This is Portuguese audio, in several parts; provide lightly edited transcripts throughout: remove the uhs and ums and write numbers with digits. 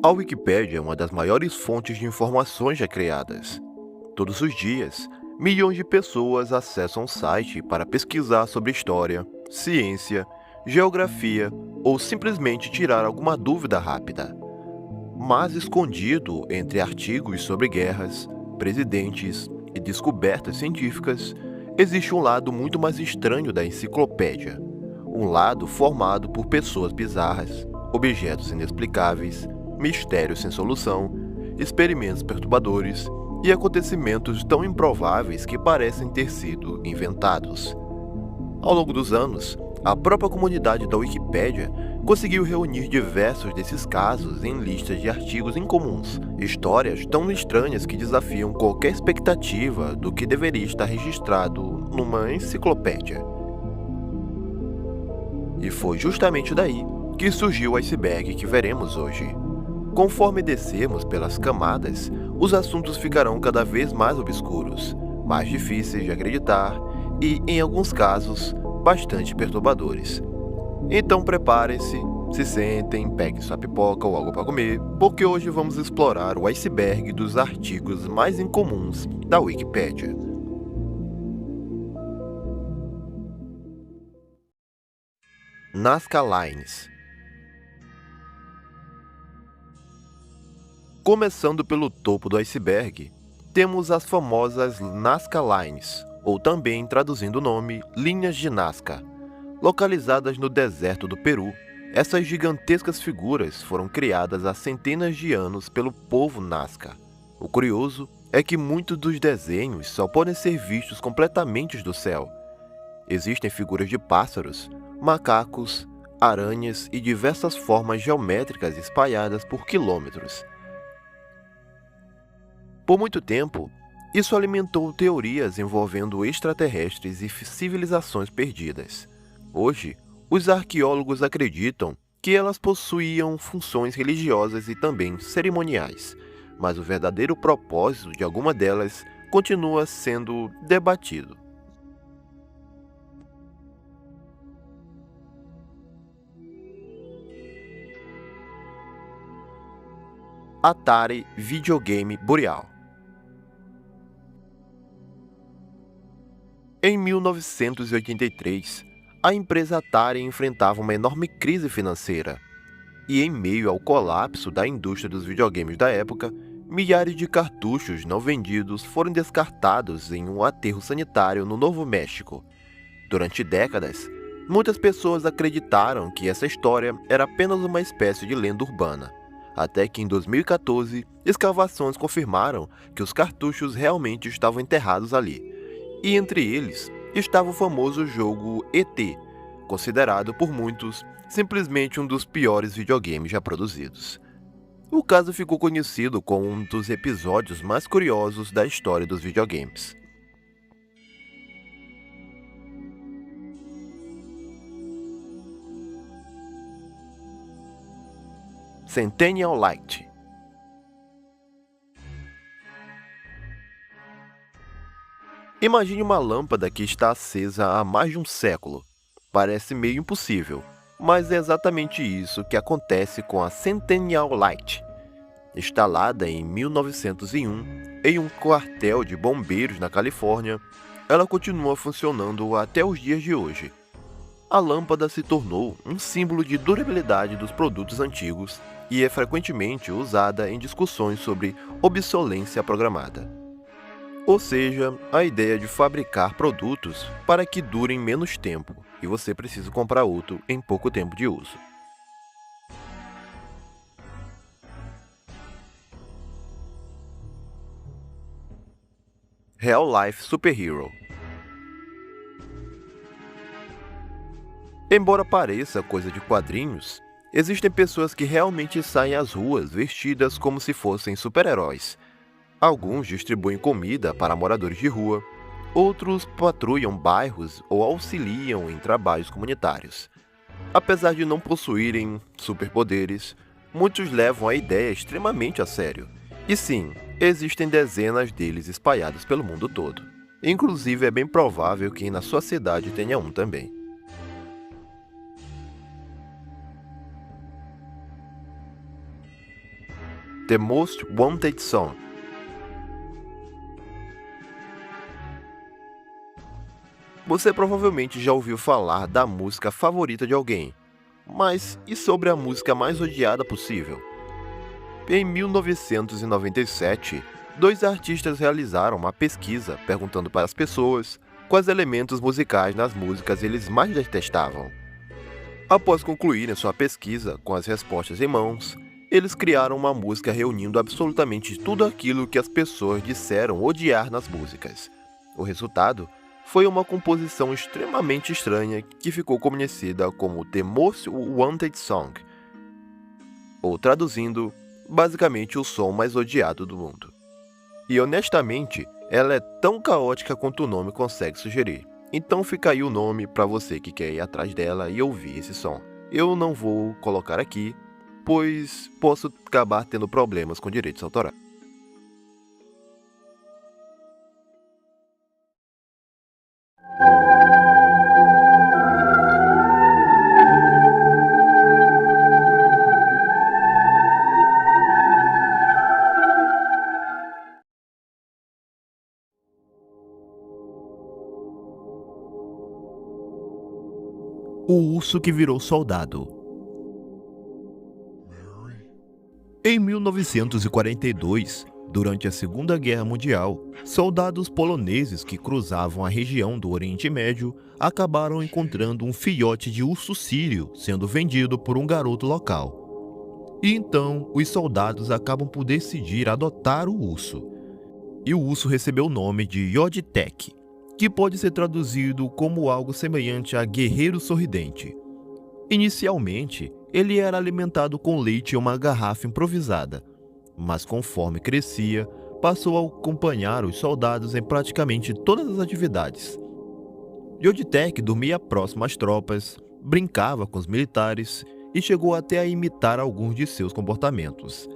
A Wikipédia é uma das maiores fontes de informações já criadas. Todos os dias, milhões de pessoas acessam o site para pesquisar sobre história, ciência, geografia ou simplesmente tirar alguma dúvida rápida. Mas escondido entre artigos sobre guerras, presidentes e descobertas científicas, existe um lado muito mais estranho da enciclopédia. Um lado formado por pessoas bizarras, objetos inexplicáveis, mistérios sem solução, experimentos perturbadores e acontecimentos tão improváveis que parecem ter sido inventados. Ao longo dos anos, a própria comunidade da Wikipédia conseguiu reunir diversos desses casos em listas de artigos incomuns, histórias tão estranhas que desafiam qualquer expectativa do que deveria estar registrado numa enciclopédia. E foi justamente daí que surgiu o iceberg que veremos hoje. Conforme descermos pelas camadas, os assuntos ficarão cada vez mais obscuros, mais difíceis de acreditar e, em alguns casos, bastante perturbadores. Então preparem-se, se sentem, peguem sua pipoca ou algo para comer, porque hoje vamos explorar o iceberg dos artigos mais incomuns da Wikipédia. Nazca Lines. Começando pelo topo do iceberg, temos as famosas Nazca Lines, ou também, traduzindo o nome, linhas de Nazca. Localizadas no deserto do Peru, essas gigantescas figuras foram criadas há centenas de anos pelo povo Nazca. O curioso é que muitos dos desenhos só podem ser vistos completamente do céu. Existem figuras de pássaros, macacos, aranhas e diversas formas geométricas espalhadas por quilômetros. Por muito tempo, isso alimentou teorias envolvendo extraterrestres e civilizações perdidas. Hoje, os arqueólogos acreditam que elas possuíam funções religiosas e também cerimoniais, mas o verdadeiro propósito de alguma delas continua sendo debatido. Atari Videogame Boreal. Em 1983, a empresa Atari enfrentava uma enorme crise financeira. E em meio ao colapso da indústria dos videogames da época, milhares de cartuchos não vendidos foram descartados em um aterro sanitário no Novo México. Durante décadas, muitas pessoas acreditaram que essa história era apenas uma espécie de lenda urbana. Até que em 2014, escavações confirmaram que os cartuchos realmente estavam enterrados ali. E entre eles estava o famoso jogo ET, considerado por muitos simplesmente um dos piores videogames já produzidos. O caso ficou conhecido como um dos episódios mais curiosos da história dos videogames. Centennial Light. Imagine uma lâmpada que está acesa há mais de um século. Parece meio impossível, mas é exatamente isso que acontece com a Centennial Light. Instalada em 1901 em um quartel de bombeiros na Califórnia, ela continua funcionando até os dias de hoje. A lâmpada se tornou um símbolo de durabilidade dos produtos antigos e é frequentemente usada em discussões sobre obsolescência programada. Ou seja, a ideia de fabricar produtos para que durem menos tempo e você precisa comprar outro em pouco tempo de uso. Real Life Superhero. Embora pareça coisa de quadrinhos, existem pessoas que realmente saem às ruas vestidas como se fossem super-heróis. Alguns distribuem comida para moradores de rua, outros patrulham bairros ou auxiliam em trabalhos comunitários. Apesar de não possuírem superpoderes, muitos levam a ideia extremamente a sério. E sim, existem dezenas deles espalhados pelo mundo todo. Inclusive, é bem provável que na sua cidade tenha um também. The Most Wanted Song. Você provavelmente já ouviu falar da música favorita de alguém, mas e sobre a música mais odiada possível? Em 1997, dois artistas realizaram uma pesquisa perguntando para as pessoas quais elementos musicais nas músicas eles mais detestavam. Após concluírem sua pesquisa com as respostas em mãos, eles criaram uma música reunindo absolutamente tudo aquilo que as pessoas disseram odiar nas músicas. O resultado foi uma composição extremamente estranha que ficou conhecida como The Most Wanted Song, ou traduzindo, basicamente o som mais odiado do mundo. E honestamente, ela é tão caótica quanto o nome consegue sugerir. Então fica aí o nome para você que quer ir atrás dela e ouvir esse som. Eu não vou colocar aqui, pois posso acabar tendo problemas com direitos autorais. O urso que virou soldado. Em 1942, durante a Segunda Guerra Mundial, soldados poloneses que cruzavam a região do Oriente Médio acabaram encontrando um filhote de urso sírio sendo vendido por um garoto local. E então, os soldados acabam por decidir adotar o urso. E o urso recebeu o nome de Yodtek, que pode ser traduzido como algo semelhante a guerreiro sorridente. Inicialmente, ele era alimentado com leite em uma garrafa improvisada, mas conforme crescia, passou a acompanhar os soldados em praticamente todas as atividades. Yodtek dormia próximo às tropas, brincava com os militares e chegou até a imitar alguns de seus comportamentos.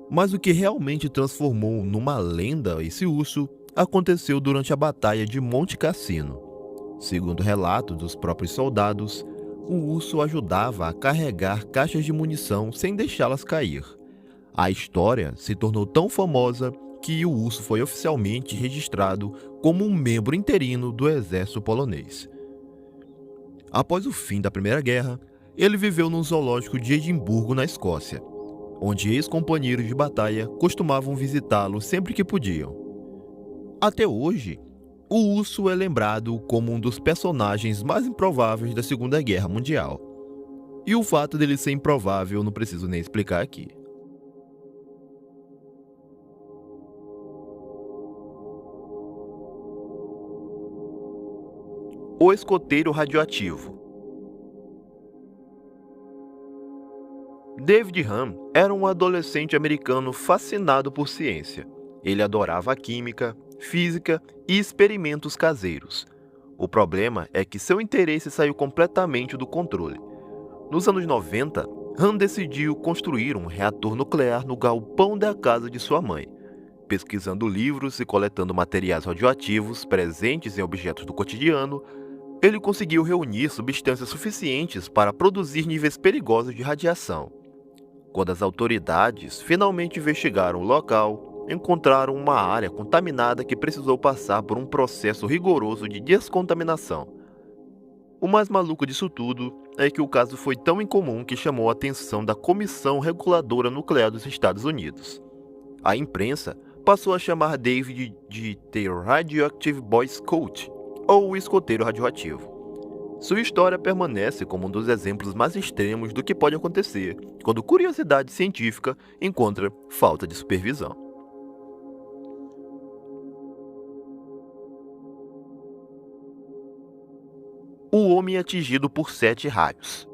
Mas o que realmente transformou numa lenda esse urso aconteceu durante a Batalha de Monte Cassino. Segundo relatos dos próprios soldados, o urso ajudava a carregar caixas de munição sem deixá-las cair. A história se tornou tão famosa que o urso foi oficialmente registrado como um membro interino do exército polonês. Após o fim da Primeira Guerra, ele viveu no zoológico de Edimburgo, na Escócia, onde ex-companheiros de batalha costumavam visitá-lo sempre que podiam. Até hoje, o urso é lembrado como um dos personagens mais improváveis da Segunda Guerra Mundial. E o fato dele ser improvável não preciso nem explicar aqui. O escoteiro radioativo. David Hume era um adolescente americano fascinado por ciência. Ele adorava a química, física e experimentos caseiros. O problema é que seu interesse saiu completamente do controle. Nos anos 90, Han decidiu construir um reator nuclear no galpão da casa de sua mãe. Pesquisando livros e coletando materiais radioativos presentes em objetos do cotidiano, ele conseguiu reunir substâncias suficientes para produzir níveis perigosos de radiação. Quando as autoridades finalmente investigaram o local, encontraram uma área contaminada que precisou passar por um processo rigoroso de descontaminação. O mais maluco disso tudo é que o caso foi tão incomum que chamou a atenção da Comissão Reguladora Nuclear dos Estados Unidos. A imprensa passou a chamar David de The Radioactive Boy Scout, ou o escoteiro radioativo. Sua história permanece como um dos exemplos mais extremos do que pode acontecer quando curiosidade científica encontra falta de supervisão. O homem atingido por 7 raios.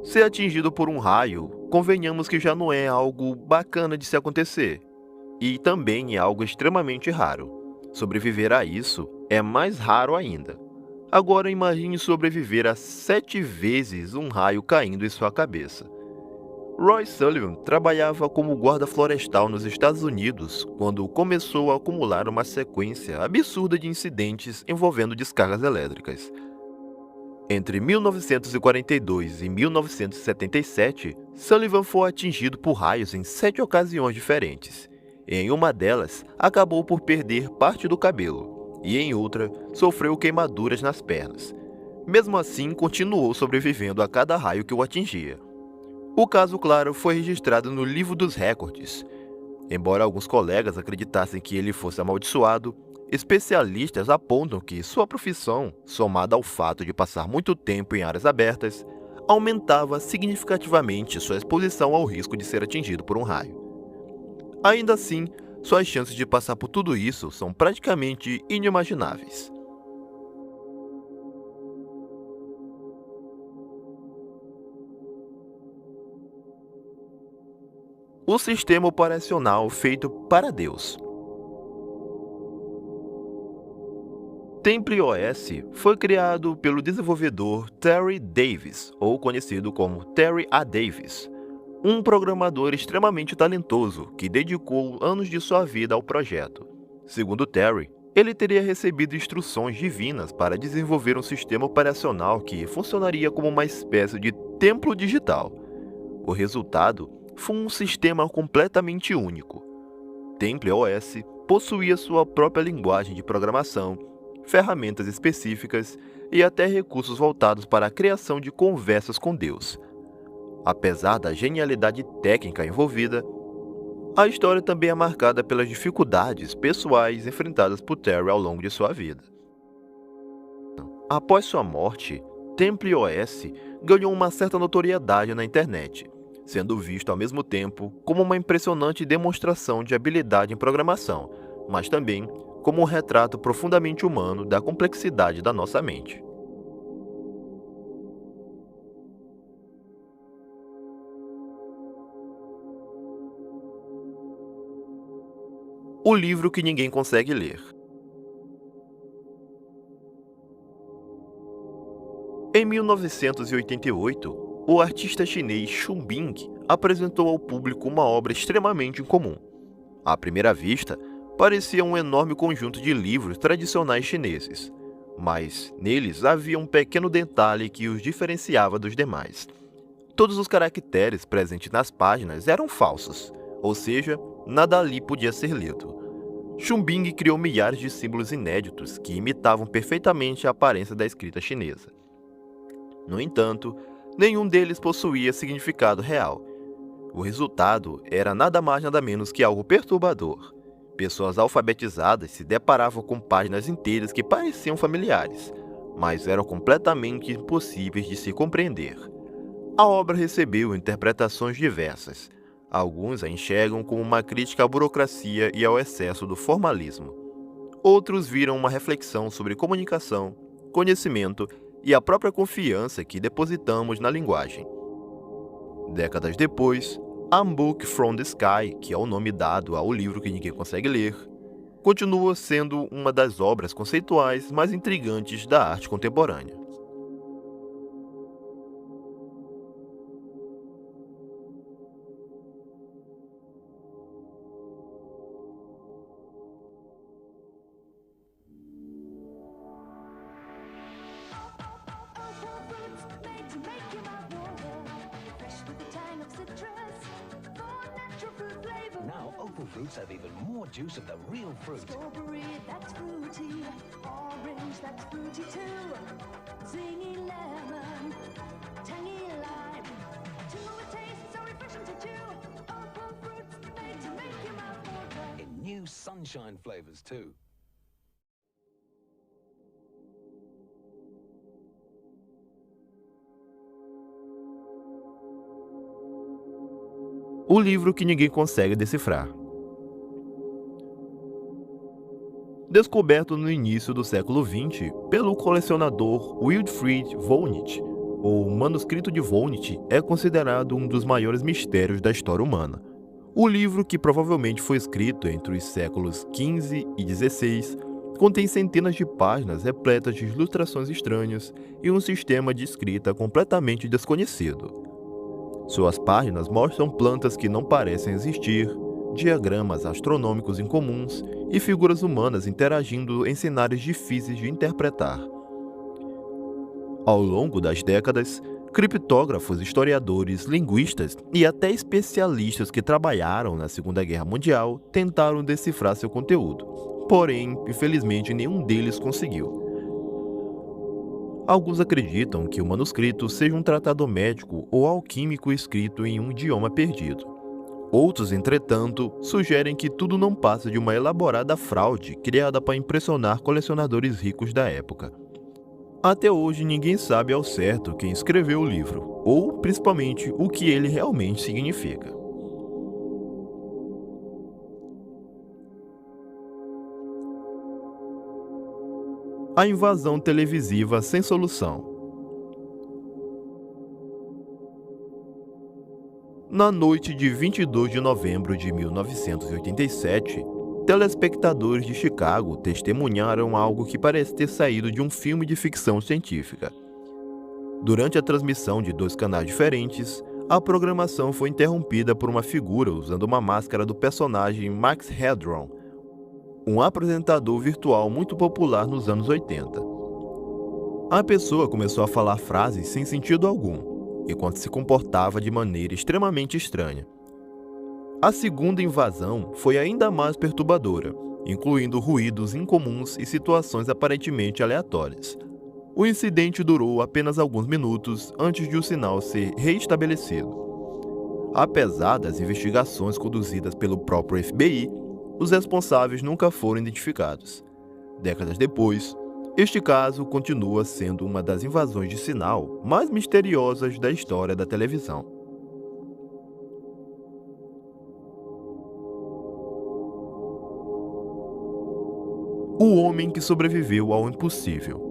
Ser atingido por um raio, convenhamos que já não é algo bacana de se acontecer, e também é algo extremamente raro. Sobreviver a isso é mais raro ainda. Agora imagine sobreviver a 7 vezes um raio caindo em sua cabeça. Roy Sullivan trabalhava como guarda florestal nos Estados Unidos quando começou a acumular uma sequência absurda de incidentes envolvendo descargas elétricas. Entre 1942 e 1977, Sullivan foi atingido por raios em 7 ocasiões diferentes. Em uma delas, acabou por perder parte do cabelo, e em outra, sofreu queimaduras nas pernas. Mesmo assim, continuou sobrevivendo a cada raio que o atingia. O caso, claro, foi registrado no Livro dos Recordes. Embora alguns colegas acreditassem que ele fosse amaldiçoado, especialistas apontam que sua profissão, somada ao fato de passar muito tempo em áreas abertas, aumentava significativamente sua exposição ao risco de ser atingido por um raio. Ainda assim, suas chances de passar por tudo isso são praticamente inimagináveis. O sistema operacional feito para Deus. TempleOS foi criado pelo desenvolvedor Terry Davis, ou conhecido como Terry A. Davis, um programador extremamente talentoso que dedicou anos de sua vida ao projeto. Segundo Terry, ele teria recebido instruções divinas para desenvolver um sistema operacional que funcionaria como uma espécie de templo digital. O resultado foi um sistema completamente único. TempleOS possuía sua própria linguagem de programação, ferramentas específicas e até recursos voltados para a criação de conversas com Deus. Apesar da genialidade técnica envolvida, a história também é marcada pelas dificuldades pessoais enfrentadas por Terry ao longo de sua vida. Após sua morte, TempleOS ganhou uma certa notoriedade na internet, sendo visto ao mesmo tempo como uma impressionante demonstração de habilidade em programação, mas também como um retrato profundamente humano da complexidade da nossa mente. O livro que ninguém consegue ler. Em 1988, o artista chinês Xu Bing apresentou ao público uma obra extremamente incomum. À primeira vista, parecia um enorme conjunto de livros tradicionais chineses, mas neles havia um pequeno detalhe que os diferenciava dos demais. Todos os caracteres presentes nas páginas eram falsos, ou seja, nada ali podia ser lido. Xu Bing criou milhares de símbolos inéditos que imitavam perfeitamente a aparência da escrita chinesa. No entanto, nenhum deles possuía significado real. O resultado era nada mais nada menos que algo perturbador. Pessoas alfabetizadas se deparavam com páginas inteiras que pareciam familiares, mas eram completamente impossíveis de se compreender. A obra recebeu interpretações diversas. Alguns a enxergam como uma crítica à burocracia e ao excesso do formalismo. Outros viram uma reflexão sobre comunicação, conhecimento e a própria confiança que depositamos na linguagem. Décadas depois, A Book from the Sky, que é o nome dado ao livro que ninguém consegue ler, continua sendo uma das obras conceituais mais intrigantes da arte contemporânea. Now, Opal fruits have even more juice of the real fruit. Strawberry, that's fruity. Orange, that's fruity too. Zingy lemon, tangy lime. Two a taste so refreshing to chew. Opal fruits made to make your mouth water. In new sunshine flavors too. O livro que ninguém consegue decifrar. Descoberto no início do século XX pelo colecionador Wilfried Voynich, o manuscrito de Voynich é considerado um dos maiores mistérios da história humana. O livro, que provavelmente foi escrito entre os séculos XV e XVI, contém centenas de páginas repletas de ilustrações estranhas e um sistema de escrita completamente desconhecido. Suas páginas mostram plantas que não parecem existir, diagramas astronômicos incomuns e figuras humanas interagindo em cenários difíceis de interpretar. Ao longo das décadas, criptógrafos, historiadores, linguistas e até especialistas que trabalharam na Segunda Guerra Mundial tentaram decifrar seu conteúdo. Porém, infelizmente, nenhum deles conseguiu. Alguns acreditam que o manuscrito seja um tratado médico ou alquímico escrito em um idioma perdido. Outros, entretanto, sugerem que tudo não passa de uma elaborada fraude criada para impressionar colecionadores ricos da época. Até hoje, ninguém sabe ao certo quem escreveu o livro, ou, principalmente, o que ele realmente significa. A invasão televisiva sem solução. Na noite de 22 de novembro de 1987, telespectadores de Chicago testemunharam algo que parece ter saído de um filme de ficção científica. Durante a transmissão de 2 canais diferentes, a programação foi interrompida por uma figura usando uma máscara do personagem Max Headroom, um apresentador virtual muito popular nos anos 80. A pessoa começou a falar frases sem sentido algum, enquanto se comportava de maneira extremamente estranha. A segunda invasão foi ainda mais perturbadora, incluindo ruídos incomuns e situações aparentemente aleatórias. O incidente durou apenas alguns minutos antes de o sinal ser reestabelecido. Apesar das investigações conduzidas pelo próprio FBI, os responsáveis nunca foram identificados. Décadas depois, este caso continua sendo uma das invasões de sinal mais misteriosas da história da televisão. O homem que sobreviveu ao impossível.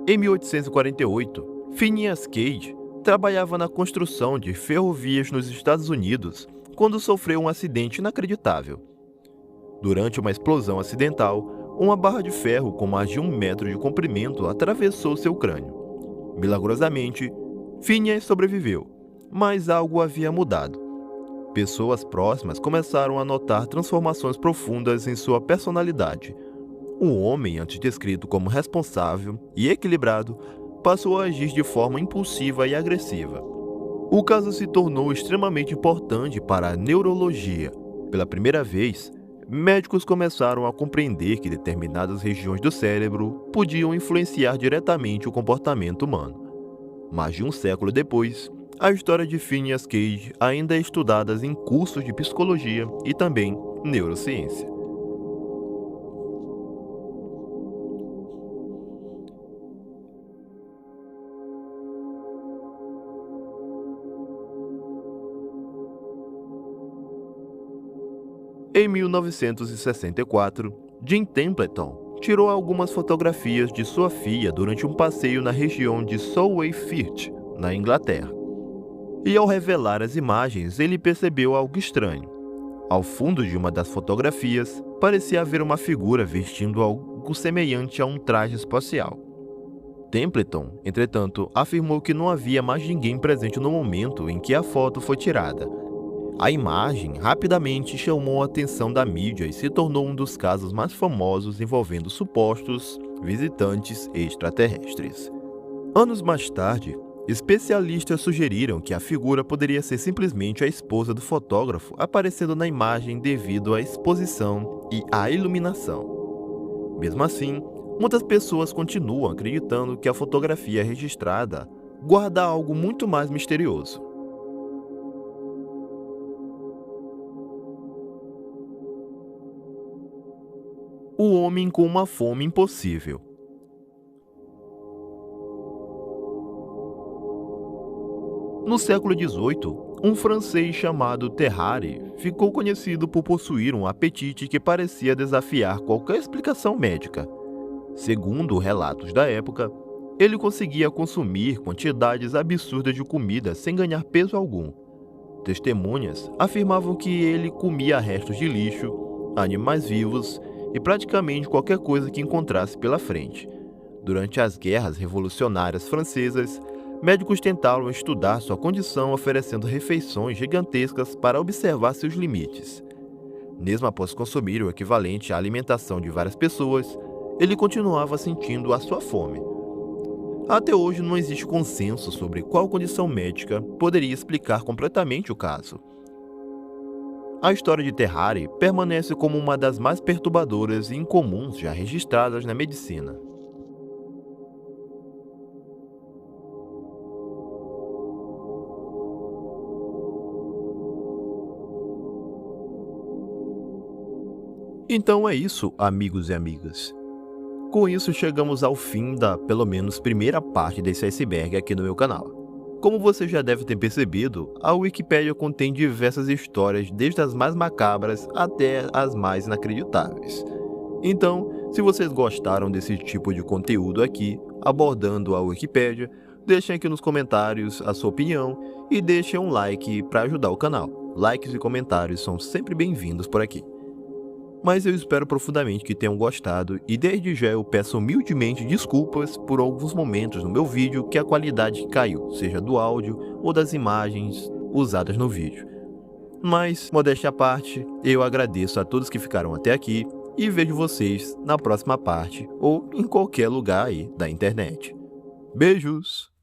Em 1848, Phineas Cage trabalhava na construção de ferrovias nos Estados Unidos quando sofreu um acidente inacreditável. Durante uma explosão acidental, uma barra de ferro com mais de 1 metro de comprimento atravessou seu crânio. Milagrosamente, Phineas sobreviveu, mas algo havia mudado. Pessoas próximas começaram a notar transformações profundas em sua personalidade. Um homem antes descrito como responsável e equilibrado passou a agir de forma impulsiva e agressiva. O caso se tornou extremamente importante para a neurologia. Pela primeira vez, médicos começaram a compreender que determinadas regiões do cérebro podiam influenciar diretamente o comportamento humano. Mais de um século depois, a história de Phineas Cage ainda é estudada em cursos de psicologia e também neurociência. Em 1964, Jim Templeton tirou algumas fotografias de sua filha durante um passeio na região de Solway Firth, na Inglaterra. E ao revelar as imagens, ele percebeu algo estranho. Ao fundo de uma das fotografias, parecia haver uma figura vestindo algo semelhante a um traje espacial. Templeton, entretanto, afirmou que não havia mais ninguém presente no momento em que a foto foi tirada. A imagem rapidamente chamou a atenção da mídia e se tornou um dos casos mais famosos envolvendo supostos visitantes extraterrestres. Anos mais tarde, especialistas sugeriram que a figura poderia ser simplesmente a esposa do fotógrafo aparecendo na imagem devido à exposição e à iluminação. Mesmo assim, muitas pessoas continuam acreditando que a fotografia registrada guarda algo muito mais misterioso. O homem com uma fome impossível. No século XVIII, um francês chamado Terrare ficou conhecido por possuir um apetite que parecia desafiar qualquer explicação médica. Segundo relatos da época, ele conseguia consumir quantidades absurdas de comida sem ganhar peso algum. Testemunhas afirmavam que ele comia restos de lixo, animais vivos e praticamente qualquer coisa que encontrasse pela frente. Durante as guerras revolucionárias francesas, médicos tentaram estudar sua condição oferecendo refeições gigantescas para observar seus limites. mesmo após consumir o equivalente à alimentação de várias pessoas, ele continuava sentindo a sua fome. Até hoje não existe consenso sobre qual condição médica poderia explicar completamente o caso. A história de Terrari permanece como uma das mais perturbadoras e incomuns já registradas na medicina. Então é isso, amigos e amigas. Com isso chegamos ao fim da, pelo menos, primeira parte desse iceberg aqui no meu canal. Como você já deve ter percebido, a Wikipédia contém diversas histórias, desde as mais macabras até as mais inacreditáveis. Então, se vocês gostaram desse tipo de conteúdo aqui, abordando a Wikipédia, deixem aqui nos comentários a sua opinião e deixem um like para ajudar o canal. Likes e comentários são sempre bem-vindos por aqui. Mas eu espero profundamente que tenham gostado e desde já eu peço humildemente desculpas por alguns momentos no meu vídeo que a qualidade caiu, seja do áudio ou das imagens usadas no vídeo. Mas, modéstia à parte, eu agradeço a todos que ficaram até aqui e vejo vocês na próxima parte ou em qualquer lugar aí da internet. Beijos!